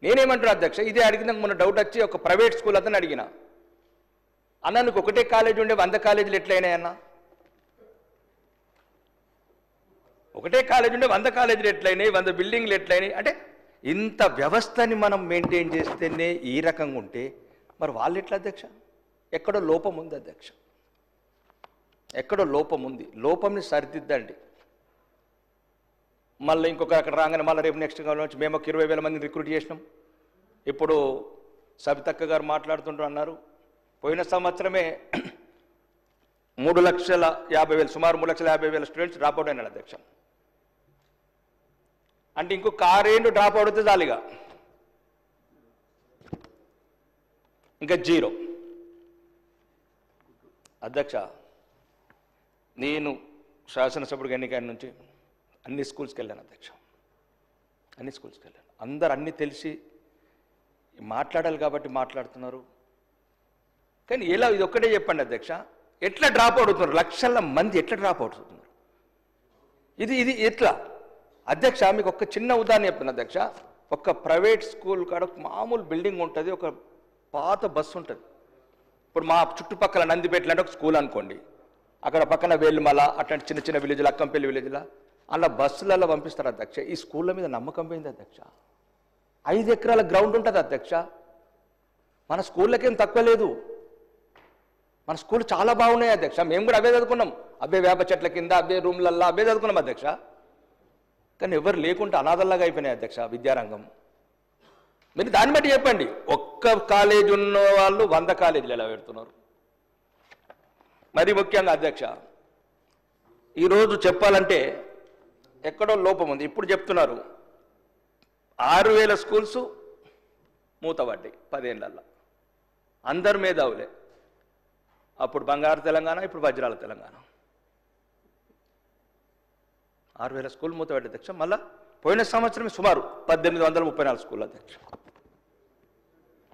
నేనేమంటున్నా అధ్యక్ష, ఇదే అడిగిన మొన్న డౌట్ వచ్చి ఒక ప్రైవేట్ స్కూల్ అతను అడిగిన, అన్న నీకు ఒకటే కాలేజీ ఉండే 100 కాలేజీలు ఎట్లయినాయన్న? ఒకటే కాలేజీ ఉండే 100 కాలేజీలు ఎట్లయినాయి, 100 బిల్డింగ్లు ఎట్లయినాయి అంటే ఇంత వ్యవస్థని మనం మెయింటైన్ చేస్తేనే ఈ రకంగా ఉంటే మరి వాళ్ళు ఎట్లా అధ్యక్ష? ఎక్కడో లోపం ఉంది అధ్యక్ష, ఎక్కడో లోపం ఉంది. లోపంని సరిదిద్దండి. మళ్ళీ ఇంకొక అక్కడ రాగానే మళ్ళీ రేపు నెక్స్ట్ నుంచి మేము ఒక 20,000 మందిని రిక్రూట్ చేసినాం. ఇప్పుడు సబితక్క గారు మాట్లాడుతుంటారు అన్నారు, పోయిన సంవత్సరమే 3,50,000 సుమారు 3,50,000 స్టూడెంట్స్ డ్రాప్ అవుట్ అయినారు అధ్యక్ష. అంటే ఇంకొక 6 ఏళ్ళు డ్రాప్ అవుట్ అయితే చాలుగా, ఇంకా 0 అధ్యక్ష. నేను శాసనసభ్యుడిగా ఎన్నికైన నుంచి అన్ని స్కూల్స్కి వెళ్ళాను అధ్యక్ష, అన్ని స్కూల్స్కి వెళ్ళాను. అందరు అన్నీ తెలిసి మాట్లాడాలి కాబట్టి మాట్లాడుతున్నారు. కానీ ఎలా ఇది ఒక్కటే చెప్పండి అధ్యక్ష, ఎట్లా డ్రాప్ అవుట్ అవుతున్నారు? లక్షల మంది ఎట్లా డ్రాప్ అవుట్ అవుతున్నారు? ఇది ఎట్లా అధ్యక్ష? మీకు ఒక చిన్న ఉదాహరణ చెప్తున్నా అధ్యక్ష. ఒక ప్రైవేట్ స్కూల్ కాడ మామూలు బిల్డింగ్ ఉంటుంది, ఒక పాత బస్సు ఉంటుంది. ఇప్పుడు మా చుట్టుపక్కల నందిపేటలు అంటే ఒక స్కూల్ అనుకోండి, అక్కడ పక్కన వేలుమల అట్లాంటి చిన్న చిన్న విలేజ్లు, అక్కంపల్లి విలేజ్లో అలా బస్సులలో పంపిస్తారు అధ్యక్ష. ఈ స్కూళ్ళ మీద నమ్మకం పోయింది అధ్యక్ష. 5 ఎకరాల గ్రౌండ్ ఉంటుంది అధ్యక్ష. మన స్కూళ్ళకేం తక్కువ లేదు, మన స్కూల్ చాలా బాగున్నాయి అధ్యక్ష. మేము కూడా అవే చదువుకున్నాం, అవే వేప చెట్ల కింద, అవే రూమ్లల్లో అవే చదువుకున్నాం అధ్యక్ష. కానీ ఎవరు లేకుంటే అనాథల్లాగా అయిపోయినాయి అధ్యక్ష విద్యారంగం. మీరు దాన్ని బట్టి చెప్పండి, ఒక్క కాలేజ్ ఉన్న వాళ్ళు 100 కాలేజీలు ఎలా పెడుతున్నారు? మరి ముఖ్యంగా అధ్యక్ష, ఈరోజు చెప్పాలంటే ఎక్కడో లోపం ఉంది. ఇప్పుడు చెప్తున్నారు 6,000 స్కూల్స్ మూతపడ్డాయి 10 ఏళ్లలో. అందరు మేధావులే. అప్పుడు బంగారు తెలంగాణ, ఇప్పుడు వజ్రాల తెలంగాణ. 6,000 స్కూల్ మూతపడ్డాయి అధ్యక్ష. మళ్ళీ పోయిన సంవత్సరం సుమారు 1,834 స్కూల్ అధ్యక్ష.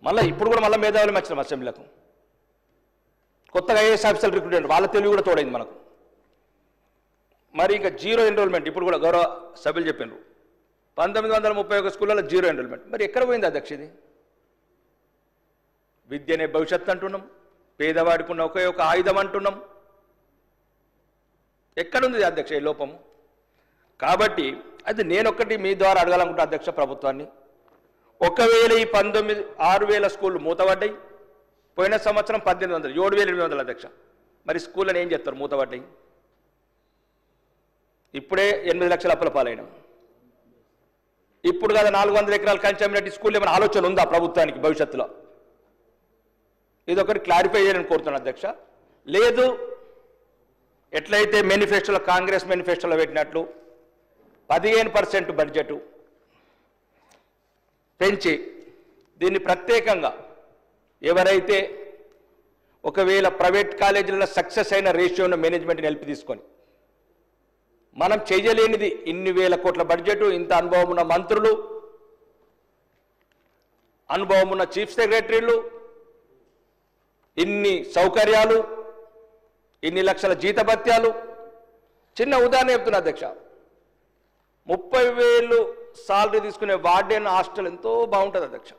మళ్ళీ ఇప్పుడు కూడా మళ్ళీ మేధావులు వచ్చినాం అసెంబ్లీలకు. కొత్తగా ఐఏఎస్ ఆఫీసర్లు రిక్రూట్, వాళ్ళ తెలివి కూడా తోడైంది మనకు. మరి ఇంకా 0 ఎన్రోల్మెంట్. ఇప్పుడు కూడా గౌరవ సభ్యులు చెప్పినారు 1931 స్కూళ్ళలో 0 ఎన్రోల్మెంట్. మరి ఎక్కడ పోయింది అధ్యక్ష ఇది? విద్యనే భవిష్యత్తు అంటున్నాం, పేదవాడికి ఉన్న ఒకే ఒక ఆయుధం అంటున్నాం. ఎక్కడుంది అధ్యక్ష ఈ లోపము? కాబట్టి అది నేనొక్కటి మీ ద్వారా అడగాలనుకుంటా అధ్యక్ష ప్రభుత్వాన్ని. ఒకవేళ ఈ 6,000 స్కూళ్ళు మూతపడ్డాయి, పోయిన సంవత్సరం 1,800, 7,800 అధ్యక్ష. మరి స్కూళ్ళని ఏం చేస్తారు మూతపడ్డాయి? ఇప్పుడే 8 లక్షల అప్పుల పాలైన. ఇప్పుడు కదా 400 ఎకరాల కంచెమినట్టు స్కూల్ ఏమైనా ఆలోచన ఉందా ప్రభుత్వానికి భవిష్యత్తులో? ఇదొకటి క్లారిఫై చేయాలని కోరుతున్నాను అధ్యక్ష. లేదు, ఎట్లయితే మేనిఫెస్టోలో కాంగ్రెస్ మేనిఫెస్టోలో పెట్టినట్లు 15% బడ్జెట్ పెంచి దీన్ని ప్రత్యేకంగా ఎవరైతే ఒకవేళ ప్రైవేట్ కాలేజీలలో సక్సెస్ అయిన రేషియోను మేనేజ్మెంట్ని హెల్ప్ తీసుకొని, మనం చేయలేనిది ఇన్ని వేల కోట్ల బడ్జెట్, ఇంత అనుభవం ఉన్న మంత్రులు, అనుభవం ఉన్న చీఫ్ సెక్రటరీలు, ఇన్ని సౌకర్యాలు, ఇన్ని లక్షల జీతభత్యాలు. చిన్న ఉదాహరణ చెప్తున్నా అధ్యక్ష, 30,000 సాలరీ తీసుకునే వార్డెన్ హాస్టల్ ఎంతో బాగుంటుంది అధ్యక్ష.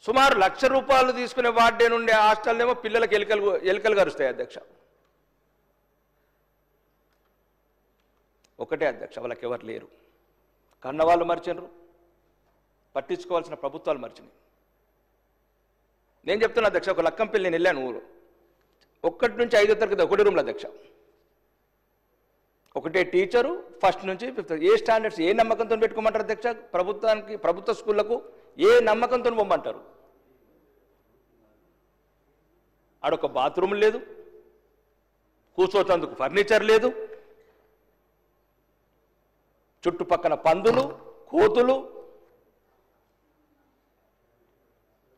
సుమారు ₹1,00,000 తీసుకునే వార్డెన్ ఉండే హాస్టల్ ఏమో పిల్లలకు ఎలుకలు కరుస్తాయి అధ్యక్ష. ఒకటే అధ్యక్ష, వాళ్ళకి ఎవరు లేరు. కన్నవాళ్ళు మర్చినరు, పట్టించుకోవాల్సిన ప్రభుత్వాలు మర్చినాయి. నేను చెప్తున్నా అధ్యక్ష, ఒక లక్కంపల్లి నేను వెళ్ళాను ఊరు. 1 నుంచి 5వ తరగతి ఒకటి రూమ్లో అధ్యక్ష, ఒకటే టీచరు, ఫస్ట్ నుంచి 5th. ఏ స్టాండర్డ్స్, ఏ నమ్మకంతో పెట్టుకోమంటారు అధ్యక్ష? ప్రభుత్వానికి, ప్రభుత్వ స్కూళ్లకు ఏ నమ్మకంతో పొమ్మంటారు? ఆడొక బాత్రూమ్ లేదు, కూర్చోటందుకు ఫర్నిచర్ లేదు, చుట్టుపక్కల పందులు, కోతులు.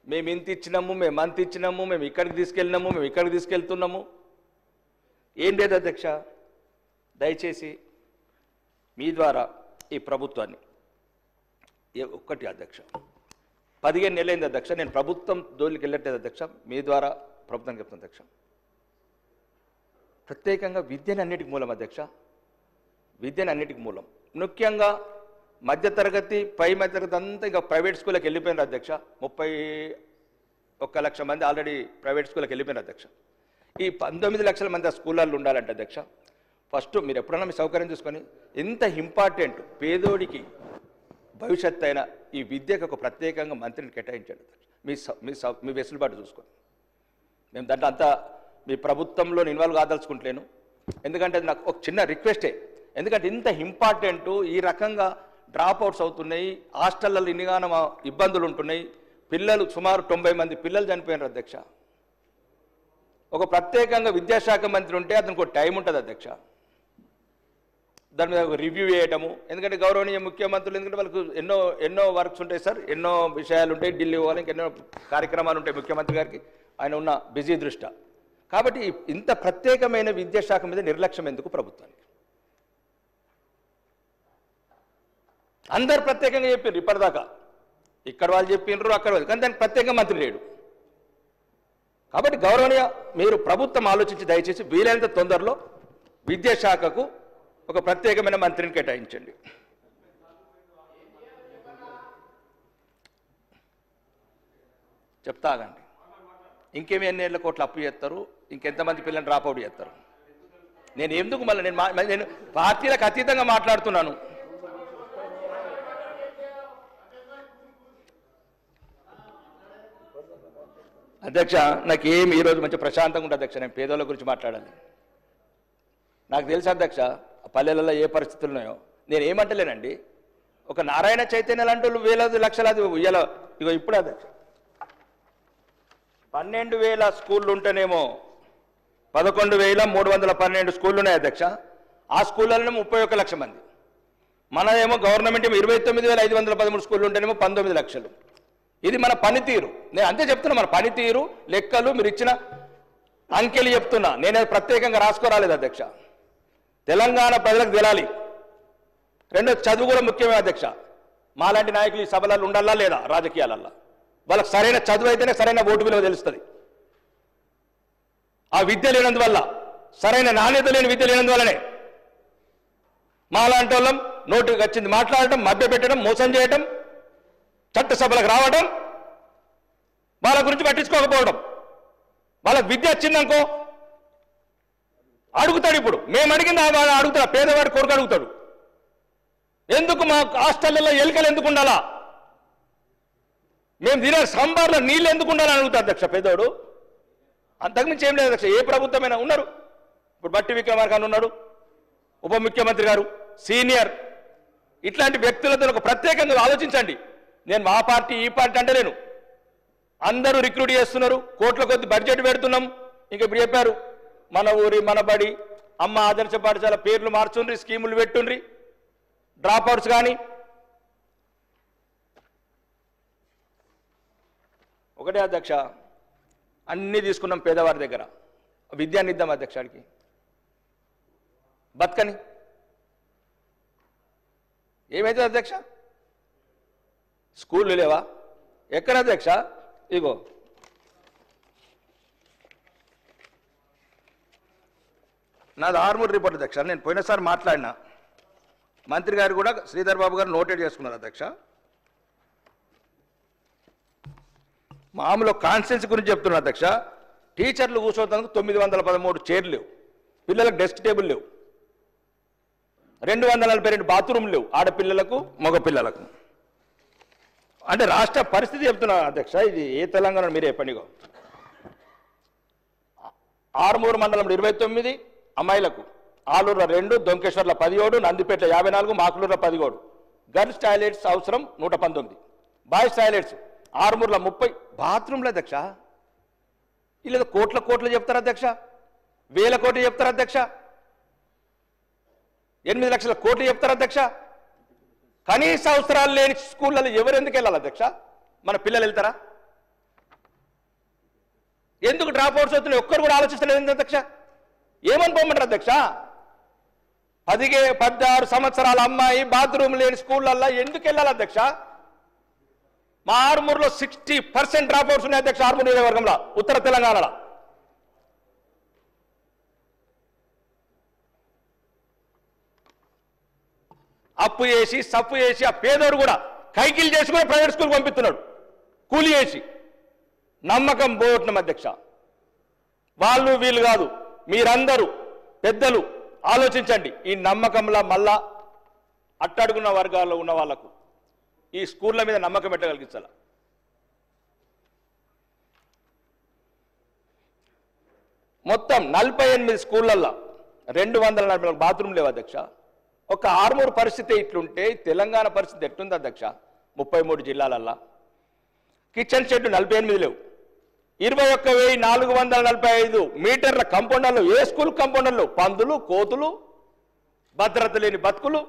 మేము ఇంత ఇచ్చినాము, మేము అంత ఇచ్చినాము, మేము ఇక్కడికి తీసుకెళ్ళినాము, మేము ఇక్కడికి తీసుకెళ్తున్నాము. ఏం లేదు అధ్యక్ష. దయచేసి మీ ద్వారా ఈ ప్రభుత్వాన్ని ఒక్కటి అధ్యక్ష, 15 నెలలైంది అధ్యక్ష, నేను ప్రభుత్వం జోలికి వెళ్ళట్లేదు అధ్యక్ష, మీ ద్వారా ప్రభుత్వానికి చెప్తాను అధ్యక్ష. ప్రత్యేకంగా విద్యను అన్నిటికి మూలం అధ్యక్ష, విద్యను అన్నిటికి మూలం. ముఖ్యంగా మధ్యతరగతి పై మధ్యతరగతి అంతా ఇంకా ప్రైవేట్ స్కూల్కి వెళ్ళిపోయినారు అధ్యక్ష. 31 లక్షల మంది ఆల్రెడీ ప్రైవేట్ స్కూల్కి వెళ్ళిపోయినారు అధ్యక్ష. ఈ 19 లక్షల మంది ఆ స్కూళ్ళల్లో ఉండాలంటే అధ్యక్ష, ఫస్ట్ మీరు ఎప్పుడన్నా మీ సౌకర్యం చూసుకొని ఎంత ఇంపార్టెంట్ పేదోడికి భవిష్యత్తు అయిన ఈ విద్యకు ఒక ప్రత్యేకంగా మంత్రిని కేటాయించండి అధ్యక్ష. మీ వెసులుబాటు చూసుకొని. మేము దాంట్లో అంతా మీ ప్రభుత్వంలో ఇన్వాల్వ్ కాదలుచుకుంటలేను, ఎందుకంటే అది నాకు ఒక చిన్న రిక్వెస్టే. ఎందుకంటే ఇంత ఇంపార్టెంట్ ఈ రకంగా డ్రాప్ అవుట్స్ అవుతున్నాయి, హాస్టళ్ళలో ఇన్నిగానో ఇబ్బందులు ఉంటున్నాయి, పిల్లలు సుమారు 90 మంది పిల్లలు చనిపోయినారు అధ్యక్ష. ఒక ప్రత్యేకంగా విద్యాశాఖ మంత్రి ఉంటే అతనికి ఒక టైం ఉంటుంది అధ్యక్ష, దాని మీద ఒక రివ్యూ చేయటము. ఎందుకంటే గౌరవనీయ ముఖ్యమంత్రులు, ఎందుకంటే వాళ్ళకు ఎన్నో వర్క్స్ ఉంటాయి సార్, ఎన్నో విషయాలు ఉంటాయి, ఢిల్లీ పోవాలి, ఇంకెన్నో కార్యక్రమాలు ఉంటాయి ముఖ్యమంత్రి గారికి, ఆయన ఉన్న బిజీ దృష్ట్యా. కాబట్టి ఇంత ప్రత్యేకమైన విద్యాశాఖ మీద నిర్లక్ష్యం ఎందుకు ప్రభుత్వానికి? అందరు ప్రత్యేకంగా చెప్పిండ్రు ఇప్పటిదాకా, ఇక్కడ వాళ్ళు చెప్పిండ్రు, అక్కడ వాళ్ళు, కానీ దానికి ప్రత్యేకంగా మంత్రి లేడు. కాబట్టి గౌరవనీయ మీరు ప్రభుత్వం ఆలోచించి దయచేసి వీలైనంత తొందరలో విద్యాశాఖకు ఒక ప్రత్యేకమైన మంత్రిని కేటాయించండి. చెప్తాగండి. ఇంకేమి ఎన్ని ఏళ్ళ కోట్లు అప్పు చేస్తారు, ఇంకెంతమంది పిల్లల్ని డ్రాప్అవుట్ చేస్తారు? నేను ఎందుకు మళ్ళీ నేను పార్టీలకు అతీతంగా మాట్లాడుతున్నాను. అధ్యక్ష, నాకు ఏమి ఈరోజు మంచి ప్రశాంతంగా ఉంటుంది అధ్యక్ష. నేను పేదోళ్ళ గురించి మాట్లాడాలి. నాకు తెలుసు అధ్యక్ష పల్లెలలో ఏ పరిస్థితులు ఉన్నాయో. నేను ఏమంటలేనండి, ఒక నారాయణ చైతన్య లాంటి వాళ్ళు వేలాది లక్షలాది ఇయ్యాల. ఇగో ఇప్పుడు అధ్యక్ష 12,000 స్కూళ్ళు ఉంటేనేమో 11,312 స్కూళ్ళు ఉన్నాయి అధ్యక్ష. ఆ స్కూళ్ళలోనే 31 లక్ష మంది. మనదేమో గవర్నమెంట్ ఏమో 29,513 స్కూళ్ళు ఉంటేనేమో 19 లక్షలు. ఇది మన పనితీరు. నేను అంతే చెప్తున్నా, మన పనితీరు లెక్కలు మీరు ఇచ్చిన అంకెలు చెప్తున్నా. నేను ప్రత్యేకంగా రాసుకోరాలేదు అధ్యక్ష. తెలంగాణ ప్రజలకు తెలాలి. రెండో చదువు కూడా ముఖ్యమే అధ్యక్ష. మాలాంటి నాయకులు ఈ సభలలో ఉండాలా లేదా? రాజకీయాలల్లో వాళ్ళకి సరైన చదువు అయితేనే సరైన ఓటు విలువ తెలుస్తుంది. ఆ విద్య లేనందువల్ల, సరైన నాణ్యత లేని విద్య లేనందువల్లనే మాలాంటి వాళ్ళం నోటికి వచ్చింది మాట్లాడటం, మభ్యపెట్టడం, మోసం చేయటం, చట్టసభలకు రావడం, వాళ్ళ గురించి పట్టించుకోకపోవడం. వాళ్ళకి విద్య వచ్చిందనుకో అడుగుతాడు. ఇప్పుడు మేము అడిగింది అడుగుతాడు, పేదవాడి కొడుకు అడుగుతాడు, ఎందుకు మా హాస్టళ్లలో ఎలుకలు ఎందుకు ఉండాలా, మేము తినే సాంబార్లో నీళ్ళు ఎందుకు ఉండాలని అడుగుతాడు అధ్యక్ష పేదోడు. అంతకుమించి ఏం లేదు అధ్యక్ష. ఏ ప్రభుత్వమైనా ఉన్నారు. ఇప్పుడు బట్టి విక్రమార్క ఉన్నాడు, ఉప ముఖ్యమంత్రి గారు సీనియర్. ఇట్లాంటి వ్యక్తులతో ఒక ప్రత్యేకంగా ఆలోచించండి. నేను మా పార్టీ ఈ పార్టీ అంటే లేను. అందరూ రిక్రూట్ చేస్తున్నారు, కోట్ల కొద్ది బడ్జెట్ పెడుతున్నాం. ఇంకా ఇప్పుడు చెప్పారు మన ఊరి మన బడి, అమ్మ ఆదర్శ పాఠశాల పేర్లు మార్చుండ్రి, స్కీములు పెట్టుండ్రి, డ్రాప్ అవుట్స్ కానీ. ఒకటే అధ్యక్ష, అన్నీ తీసుకున్నాం పేదవారి దగ్గర, విద్యాన్ని ఇద్దాం అధ్యక్షాడికి, బతకని. ఏమైతే అధ్యక్ష? స్కూళ్ళు లేవా? ఎక్కడ అధ్యక్ష? ఇగో నాది ఆర్మూర్ రిపోర్ట్ అధ్యక్ష. నేను పోయినసారి మాట్లాడినా, మంత్రి గారు కూడా శ్రీధర్ బాబు గారు నోటెడ్ చేసుకున్నారు అధ్యక్ష. మామూలు కాన్స్టిట్యున్సీ గురించి చెప్తున్నారు అధ్యక్ష. టీచర్లు కూర్చోవడానికి 913 చైర్లు లేవు, పిల్లలకు డెస్క్ టేబుల్ లేవు, 242 బాత్రూమ్లు లేవు ఆడపిల్లలకు మగపిల్లలకు. అంటే రాష్ట్ర పరిస్థితి చెప్తున్నా అధ్యక్ష. ఇది ఏ తెలంగాణ మీరే చెప్పండిగో. ఆర్మూరు మండలం 29 అమ్మాయిలకు, ఆలూరులో 2, దొంకేశ్వర్లో 17, నందిపేటలో 54, మాకులూరులో 17. గర్ల్స్ టాయిలెట్స్ అవసరం 119, బాయ్స్ టాయిలెట్స్ ఆర్మూరులో 30. బాత్రూమ్లు అధ్యక్ష ఇలా కోట్ల చెప్తారు అధ్యక్ష, వేల కోట్లు చెప్తారు అధ్యక్ష, 8 లక్షల కోట్లు చెప్తారు అధ్యక్ష. కనీస అవసరాలు లేని స్కూళ్ళలో ఎవరు ఎందుకు వెళ్ళాలి అధ్యక్ష? మన పిల్లలు వెళ్తారా? ఎందుకు డ్రాప్ అవుట్స్ అవుతున్నాయి? ఒక్కరు కూడా ఆలోచిస్తలేదు అధ్యక్ష. ఏమని పోమంటారు అధ్యక్ష? 16 సంవత్సరాల అమ్మాయి బాత్రూమ్ లేని స్కూళ్ళల్లో ఎందుకు వెళ్ళాలి అధ్యక్ష? మా ఆర్మూరులో 60% డ్రాప్ అవుట్స్ ఉన్నాయి అధ్యక్ష. ఆర్మూరు నియోజకవర్గంలో, ఉత్తర తెలంగాణలో. అప్పు చేసి సప్పు చేసి ఆ పేదోడు కూడా కైకిలు చేసుకుని ప్రైవేట్ స్కూల్కి పంపిస్తున్నాడు, కూలి చేసి. నమ్మకం పోగొట్టిన అధ్యక్ష. వాళ్ళు వీళ్ళు కాదు, మీరందరూ పెద్దలు ఆలోచించండి. ఈ నమ్మకంలో మళ్ళా అట్టడుగున్న వర్గాల్లో ఉన్న వాళ్లకు ఈ స్కూళ్ళ మీద నమ్మకం పెట్టగలిగించాలి. మొత్తం 48 స్కూళ్ళల్లో 240 బాత్రూమ్ లేవు అధ్యక్ష. ఒక ఆర్మూరు పరిస్థితి ఇట్లుంటే తెలంగాణ పరిస్థితి ఎట్లుంది అధ్యక్ష? 33 జిల్లాలల్లో కిచెన్ షెడ్ 48 లేవు. 21,445 మీటర్ల కంపౌండర్లు, ఏ స్కూల్ కంపౌండర్లు? పందులు, కోతులు, భద్రత లేని బతుకులు.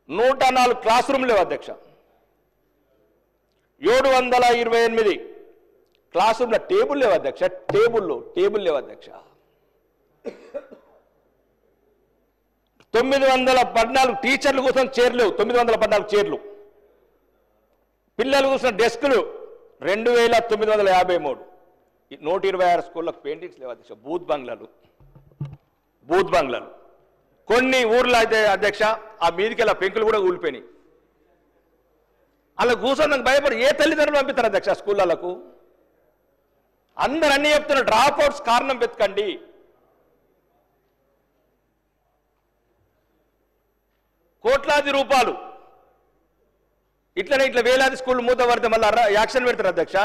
104 క్లాస్ రూమ్ లేవు అధ్యక్ష. 728 క్లాస్ రూమ్ల టేబుల్ లేవు అధ్యక్ష. టేబుల్ లేవు అధ్యక్ష. 914 టీచర్లు కూర్చొని చైర్లు లేవు. 914 చైర్లు. పిల్లలు కూర్చున్న డెస్కులు 2,953. 126 స్కూళ్ళకు పెయింటింగ్స్ లేవు అధ్యక్ష. బూత్ బంగ్లాలు. కొన్ని ఊర్లో అయితే అధ్యక్ష ఆ మీదికి వెళ్ళి పెంకులు కూడా ఊలిపోయినాయి. అలా కూర్చొని నాకు భయపడి ఏ తల్లిదండ్రులు పంపిస్తారు అధ్యక్ష స్కూళ్ళకు? అందరు అన్నీ చెప్తున్నారు, డ్రాప్ అవుట్స్ కారణం వెతకండి. కోట్లాది రూపాయలు ఇట్లా వేలాది స్కూళ్ళు మూత పడితే మళ్ళీ యాక్షన్ పెడతారు అధ్యక్ష.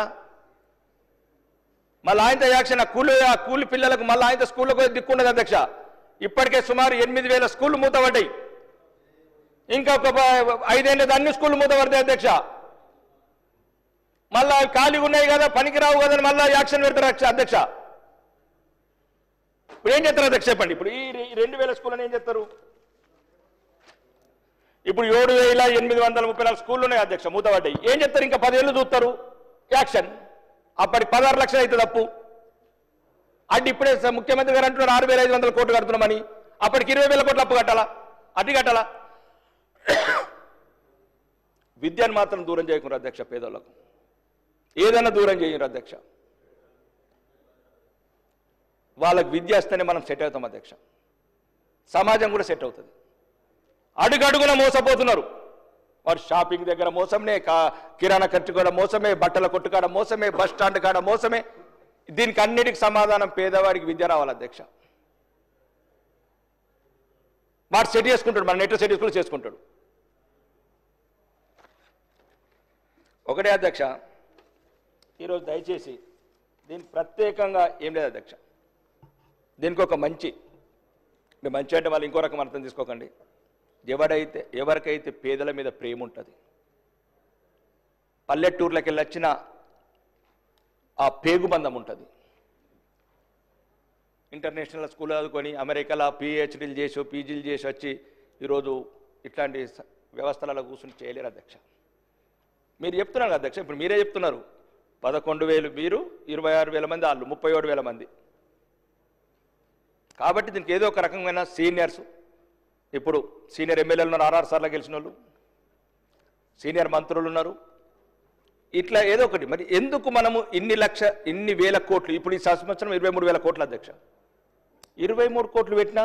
మళ్ళీ ఆయనతో యాక్షన్. ఆ కూలి పిల్లలకు మళ్ళీ ఆయనతో స్కూళ్ళకు దిక్కుండదు అధ్యక్ష. ఇప్పటికే సుమారు 8,000 స్కూళ్ళు మూతపడ్డాయి. ఇంకా ఒక 5 ఏళ్ళది అన్ని స్కూళ్ళు మూతపడతాయి అధ్యక్ష. మళ్ళా ఖాళీగా ఉన్నాయి కదా, పనికిరావు కదా అని మళ్ళీ యాక్షన్ పెడతారు అధ్యక్ష. ఇప్పుడు ఏం చేస్తారు అధ్యక్ష చెప్పండి? ఇప్పుడు ఈ 2,000 స్కూళ్ళని ఏం చేస్తారు? ఇప్పుడు 7,834 స్కూళ్ళు ఉన్నాయి అధ్యక్ష మూతపడ్డాయి. ఏం చెప్తారు? ఇంకా 10 ఏళ్ళు చూస్తారు యాక్షన్. అప్పటికి 16 లక్షలు అవుతుంది అప్పు. అటు ఇప్పుడే ముఖ్యమంత్రి గారు అంటున్నారు 6,500 కోట్లు కడుతున్నామని. అప్పటికి 20,000 కోట్లు అప్పు కట్టాలా? అటు కట్టాలా? విద్యను మాత్రం దూరం చేయకుండా అధ్యక్ష. పేదోళ్లకు ఏదైనా దూరం చేయరు అధ్యక్ష. వాళ్ళకి విద్య వస్తేనే మనం సెట్ అవుతాం అధ్యక్ష. సమాజం కూడా సెట్ అవుతుంది. అడుగడుగున మోసపోతున్నారు. వారు షాపింగ్ దగ్గర మోసమే, కిరాణా ఖర్చు కూడా మోసమే, బట్టల కొట్టు కాడ మోసమే, బస్ స్టాండ్ కాడ మోసమే. దీనికి అన్నిటికి సమాధానం పేదవాడికి విద్య రావాలి అధ్యక్ష. వాడు సెట్ చేసుకుంటాడు, మన నెట్ సెట్ చేసుకుని చేసుకుంటాడు. ఒకటే అధ్యక్ష, ఈరోజు దయచేసి దీనికి ప్రత్యేకంగా ఏం లేదు అధ్యక్ష. దీనికి ఒక మంచి అంటే వాళ్ళు ఇంకో రకం అర్థం తీసుకోకండి. ఎవరికైతే పేదల మీద ప్రేమ ఉంటుంది, పల్లెటూర్లకు వెళ్ళి వచ్చిన ఆ పేగుబంధం ఉంటుంది. ఇంటర్నేషనల్ స్కూల్ చదువుకొని అమెరికాలో పిహెచ్డీలు చేసి పీజీలు చేసి వచ్చి ఈరోజు ఇట్లాంటి వ్యవస్థలలో కూర్చుని చేయలేరు అధ్యక్ష. మీరు చెప్తున్నారు అధ్యక్ష, ఇప్పుడు మీరే చెప్తున్నారు 11,000 మీరు, 26,000 మంది వాళ్ళు, 37,000 మంది. కాబట్టి దీనికి ఏదో ఒక రకమైన సీనియర్స్, ఇప్పుడు సీనియర్ ఎమ్మెల్యేలు ఉన్నారు, 6 సార్లు గెలిచిన వాళ్ళు, సీనియర్ మంత్రులు ఉన్నారు. ఇట్లా ఏదో ఒకటి. మరి ఎందుకు మనము ఇన్ని వేల కోట్లు, ఇప్పుడు ఈ సంవత్సరం 23,000 కోట్లు అధ్యక్ష, 23 కోట్లు పెట్టినా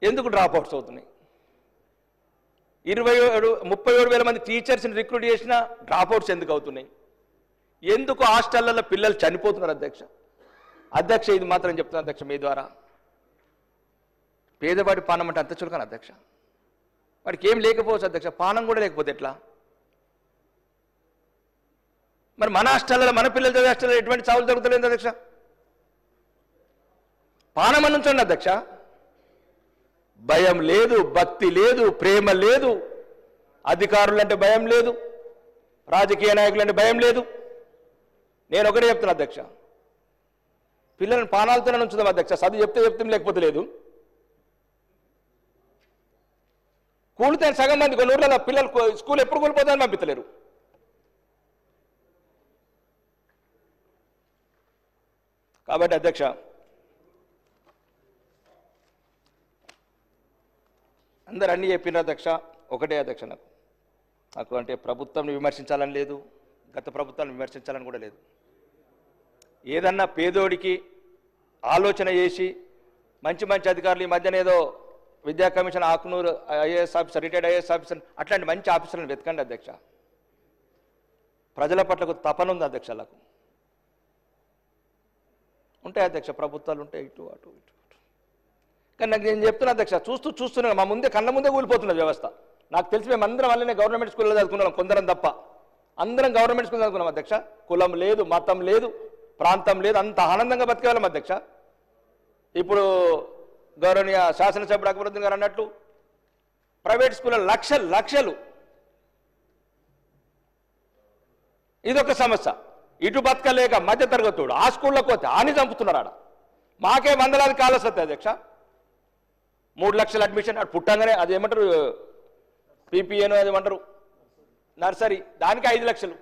ఎందుకు డ్రాప్ అవుట్స్ అవుతున్నాయి? 37,000 మంది టీచర్స్ని రిక్రూట్ చేసినా డ్రాప్ అవుట్స్ ఎందుకు అవుతున్నాయి? ఎందుకు హాస్టళ్లలో పిల్లలు చనిపోతున్నారు అధ్యక్ష? ఇది మాత్రం చెప్తున్నా అధ్యక్ష మీ ద్వారా. పేదవాడి పానం అంటే అంత చులకన అధ్యక్ష. వాడికి ఏం లేకపోవచ్చు అధ్యక్ష, పానం కూడా లేకపోతే ఎట్లా? మరి మన హాస్టల్లో, మన పిల్లల చదివే హాస్టల్లో ఎటువంటి చావులు జరుగుతలేదు అధ్యక్ష. పానం అని ఉంచండి అధ్యక్ష. భయం లేదు, భక్తి లేదు, ప్రేమ లేదు, అధికారులంటే భయం లేదు, రాజకీయ నాయకులంటే భయం లేదు. నేను ఒకటే చెప్తున్నా అధ్యక్ష, పిల్లలను పానాలతోనే ఉంచుదాం అధ్యక్ష. చదువు చెప్తే లేకపోతే లేదు. కూలితే సగం మంది కొన్ని ఊర్లలో పిల్లలు స్కూల్ ఎప్పుడు కూలిపోతారని పంపించలేరు. కాబట్టి అధ్యక్ష, అందరు అన్నీ చెప్పినారు అధ్యక్ష. ఒకటే అధ్యక్ష, నాకు అంటే ప్రభుత్వాన్ని విమర్శించాలని లేదు, గత ప్రభుత్వాన్ని విమర్శించాలని కూడా లేదు. ఏదన్నా పేదోడికి ఆలోచన చేసి మంచి అధికారులు ఈ మధ్యన ఏదో విద్యా commission Akunuru IAS officer, retired IAS officer, అట్లాంటి మంచి ఆఫీసర్లను వెతకండి అధ్యక్ష. ప్రజల పట్లకు తపన ఉంది అధ్యక్షలకు. ఉంటాయి అధ్యక్ష, ప్రభుత్వాలు ఉంటాయి ఇటు అటు ఇటు. కానీ నాకు నేను చెప్తున్నా అధ్యక్ష, చూస్తున్నా మా ముందే కళ్ళ ముందే కూలిపోతున్నది వ్యవస్థ. నాకు తెలిసి మేము అందరం వల్లనే గవర్నమెంట్ స్కూల్లో చదువుకున్నాం, కొందరం తప్ప అందరం గవర్నమెంట్ స్కూల్ చదువుకున్నాం అధ్యక్ష. కులం లేదు, మతం లేదు, ప్రాంతం లేదు, అంత ఆనందంగా బతికేవాళ్ళం అధ్యక్ష. ఇప్పుడు గౌరవనీయ శాసనసభ్యుడు అక్బరుద్దీన్ గారు అన్నట్లు ప్రైవేట్ స్కూల్లో లక్షలు ఇదొక సమస్య. ఇటు బతకలేక మధ్య తరగతుడు ఆ స్కూల్లోకి పోతే ఆని చంపుతున్నారు. ఆడ మాకే వందలాది కాలస్ వస్తాయి అధ్యక్ష. 3 లక్షల అడ్మిషన్ అటు పుట్టంగానే అది ఏమంటారు పీపీఏనో అది ఏమంటారు నర్సరీ, దానికి 5 లక్షలు.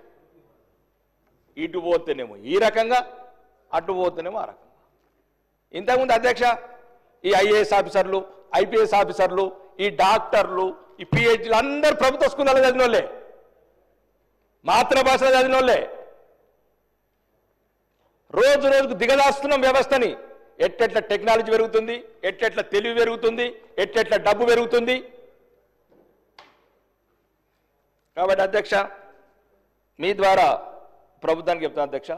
ఇటు పోతేనేమో ఈ రకంగా, అటు పోతేనేమో ఆ రకంగా. ఇంతకుముందు అధ్యక్ష ఈ ఐఏఎస్ ఆఫీసర్లు, ఐపీఎస్ ఆఫీసర్లు, ఈ డాక్టర్లు, ఈ పిహెచ్డీలు అందరూ ప్రభుత్వ స్కూళ్ళలో చదివిన వాళ్ళే, మాతృభాషలో చదివిన వాళ్ళే. రోజుకు దిగదాస్తున్నాం వ్యవస్థని. ఎట్లెట్ల టెక్నాలజీ పెరుగుతుంది, ఎట్లెట్ల తెలివి పెరుగుతుంది, ఎట్లెట్ల డబ్బు పెరుగుతుంది. కాబట్టి అధ్యక్ష మీ ద్వారా ప్రభుత్వానికి చెప్తాను అధ్యక్ష,